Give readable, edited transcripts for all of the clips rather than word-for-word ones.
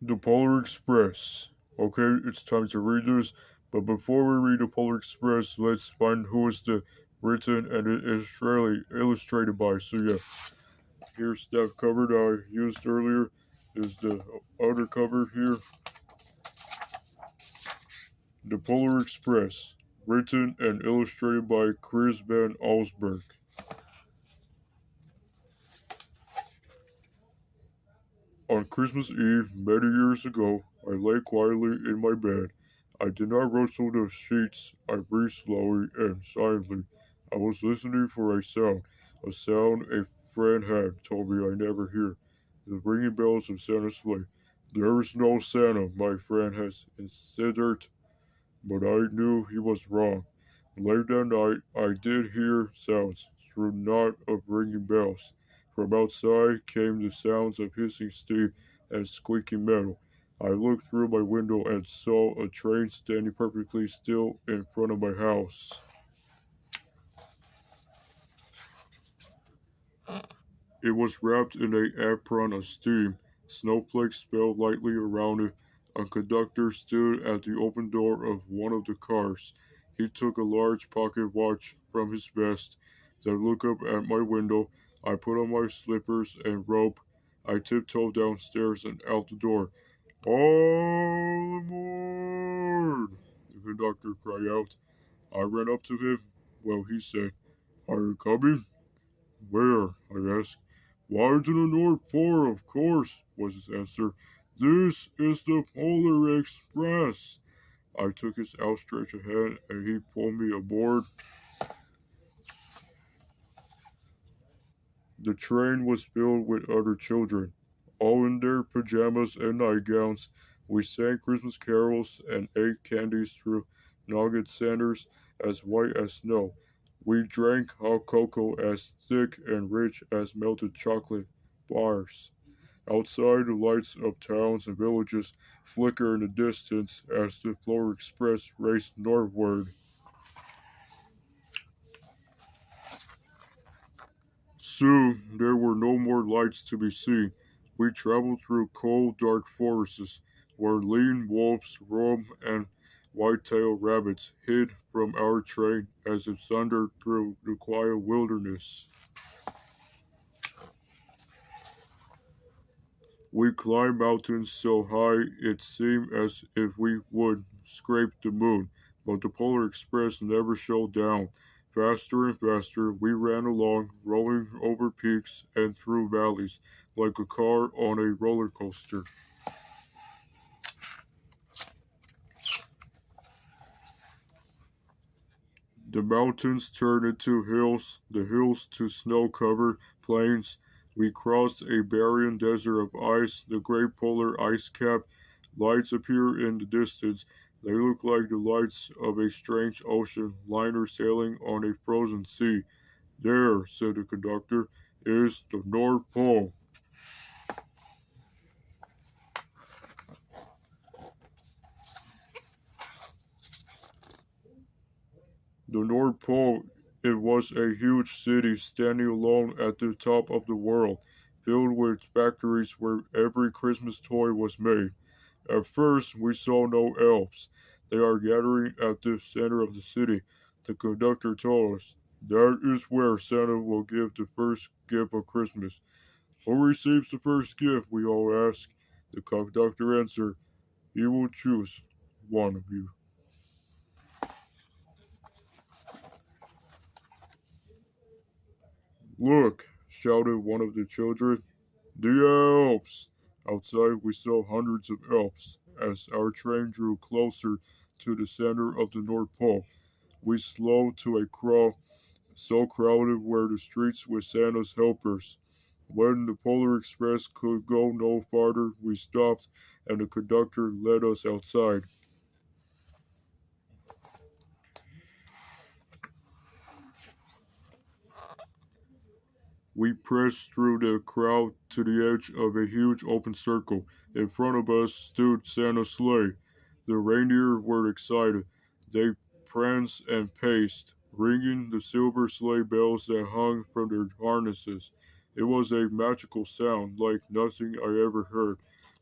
The Polar Express. Okay, it's time to read this. But before we read the Polar Express, let's find who is the written and it is really illustrated by. So yeah, here's that cover that I used earlier. Is the other cover here. The Polar Express. Written and illustrated by Chris Van Allsburg. On Christmas Eve, many years ago, I lay quietly in my bed. I did not rustle the sheets. I breathed slowly and silently. I was listening for a sound a friend had told me I never hear. The ringing bells of Santa's sleigh. There is no Santa, my friend has insisted, but I knew he was wrong. Late that night, I did hear sounds, through not of ringing bells. From outside came the sounds of hissing steam and squeaking metal. I looked through my window and saw a train standing perfectly still in front of my house. It was wrapped in an apron of steam. Snowflakes fell lightly around it. A conductor stood at the open door of one of the cars. He took a large pocket watch from his vest. Then looked up at my window. I put on my slippers and robe. I tiptoed downstairs and out the door. All aboard! The conductor cried out. I ran up to him. Well, he said, are you coming? Where? I asked. Why to the North Pole, of course, was his answer. This is the Polar Express. I took his outstretched hand and he pulled me aboard. The train was filled with other children, all in their pajamas and nightgowns. We sang Christmas carols and ate candies through nugget centers as white as snow. We drank hot cocoa as thick and rich as melted chocolate bars. Outside, the lights of towns and villages flicker in the distance as the Polar Express raced northward. Soon there were no more lights to be seen. We traveled through cold, dark forests where lean wolves roamed and white-tailed rabbits hid from our train as it thundered through the quiet wilderness. We climbed mountains so high it seemed as if we would scrape the moon, but the Polar Express never slowed down. Faster and faster we ran along, rolling over peaks and through valleys like a car on a roller coaster. The mountains turned into hills, the hills to snow-covered plains. We crossed a barren desert of ice, the great polar ice cap. Lights appeared in the distance. They looked like the lights of a strange ocean liner sailing on a frozen sea. There, said the conductor, is the North Pole. The North Pole, it was a huge city standing alone at the top of the world, filled with factories where every Christmas toy was made. At first, we saw no elves. They are gathering at the center of the city. The conductor told us, that is where Santa will give the first gift of Christmas. Who receives the first gift? We all asked. The conductor answered, he will choose one of you. Look, shouted one of the children. The elves! Outside we saw hundreds of elves. As our train drew closer to the center of the North Pole, we slowed to a crawl, so crowded were the streets with Santa's helpers. When the Polar Express could go no farther, we stopped, and the conductor led us outside. We pressed through the crowd to the edge of a huge open circle. In front of us stood Santa's sleigh. The reindeer were excited. They pranced and paced, ringing the silver sleigh bells that hung from their harnesses. It was a magical sound like nothing I ever heard.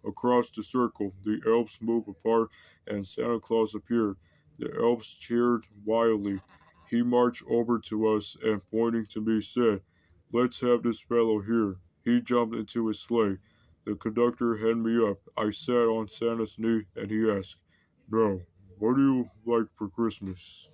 Across the circle, the elves moved apart and Santa Claus appeared. The elves cheered wildly. He marched over to us and pointing to me said, "Let's have this fellow here." He jumped into his sleigh. The conductor handed me up. I sat on Santa's knee and he asked, "Now, what do you like for Christmas?"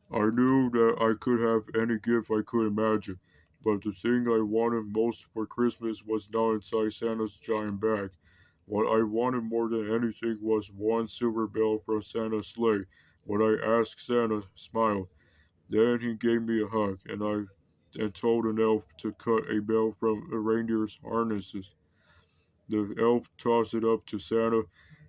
I knew that I could have any gift I could imagine, but the thing I wanted most for Christmas was not inside Santa's giant bag. What I wanted more than anything was one silver bell from Santa's sleigh. When I asked, Santa smiled. Then he gave me a hug, and told an elf to cut a bell from a reindeer's harnesses. The elf tossed it up to Santa.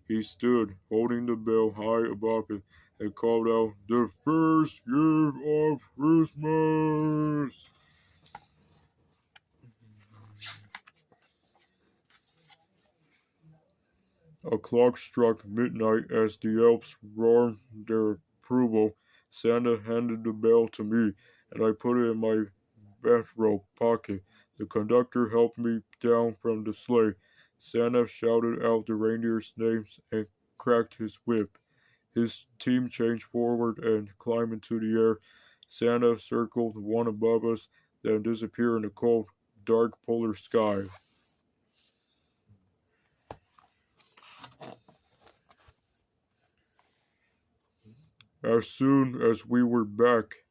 He stood, holding the bell high above it, and called out, "The first gift of Christmas!" A clock struck midnight as the elves roared their approval. Santa handed the bell to me, and I put it in my bathrobe pocket. The conductor helped me down from the sleigh. Santa shouted out the reindeers' names and cracked his whip. His team changed forward and climbed into the air. Santa circled one above us, then disappeared in the cold, dark polar sky. As soon as we were back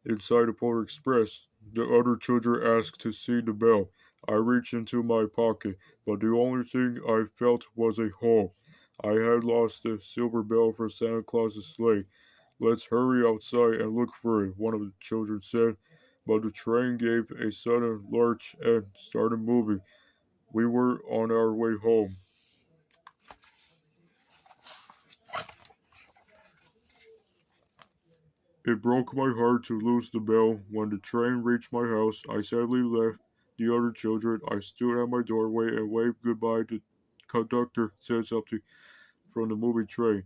inside the Polar Express, the other children asked to see the bell. I reached into my pocket, but the only thing I felt was a hole. I had lost the silver bell for Santa Claus's sleigh. "Let's hurry outside and look for it," one of the children said. But the train gave a sudden lurch and started moving. We were on our way home. It broke my heart to lose the bell. When the train reached my house, I sadly left the other children. I stood at my doorway and waved goodbye. The conductor said something from the moving train,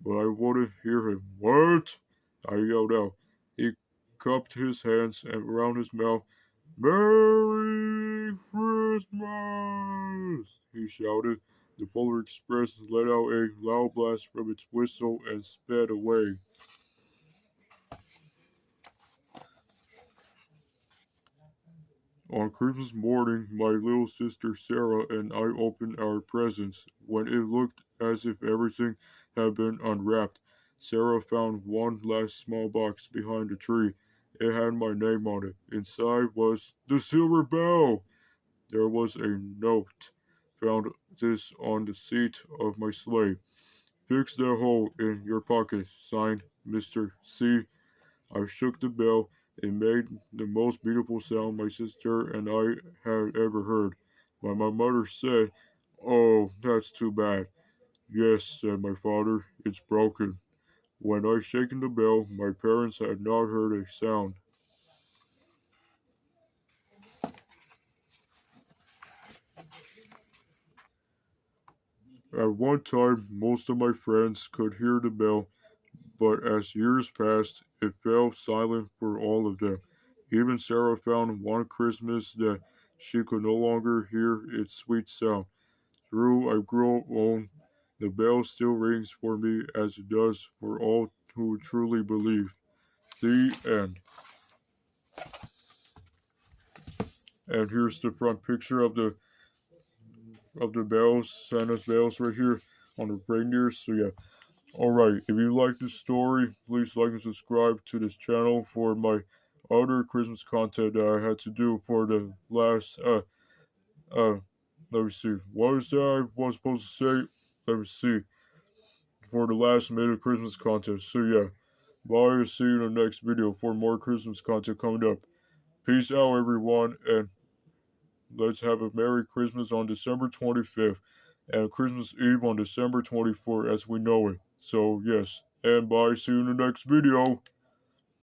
but I wouldn't hear him. "What?" I yelled out. He cupped his hands around his mouth. "Merry Christmas!" he shouted. The Polar Express let out a loud blast from its whistle and sped away. On Christmas morning, my little sister Sarah and I opened our presents. When it looked as if everything had been unwrapped, Sarah found one last small box behind the tree. It had my name on it. Inside was the silver bell. There was a note. Found this on the seat of my sleigh. "Fix that hole in your pocket," signed Mr. C. I shook the bell. It made the most beautiful sound my sister and I had ever heard. But my mother said, "Oh, that's too bad." "Yes," said my father, "it's broken." When I shaken the bell, my parents had not heard a sound. At one time, most of my friends could hear the bell, but as years passed, it fell silent for all of them. Even Sarah found one Christmas that she could no longer hear its sweet sound. Through I grow old, the bell still rings for me as it does for all who truly believe. The end. And here's the front picture of the bells, Santa's bells right here on the reindeers. So yeah. Alright, if you like this story, please like and subscribe to this channel for my other Christmas content that I had to do for the last uh let me see. What was that I was supposed to say? Let me see. For the last minute Christmas content. So yeah. Bye, see you in the next video for more Christmas content coming up. Peace out everyone, and let's have a Merry Christmas on December 25th and Christmas Eve on December 24th as we know it. So yes, and bye, see you in the next video.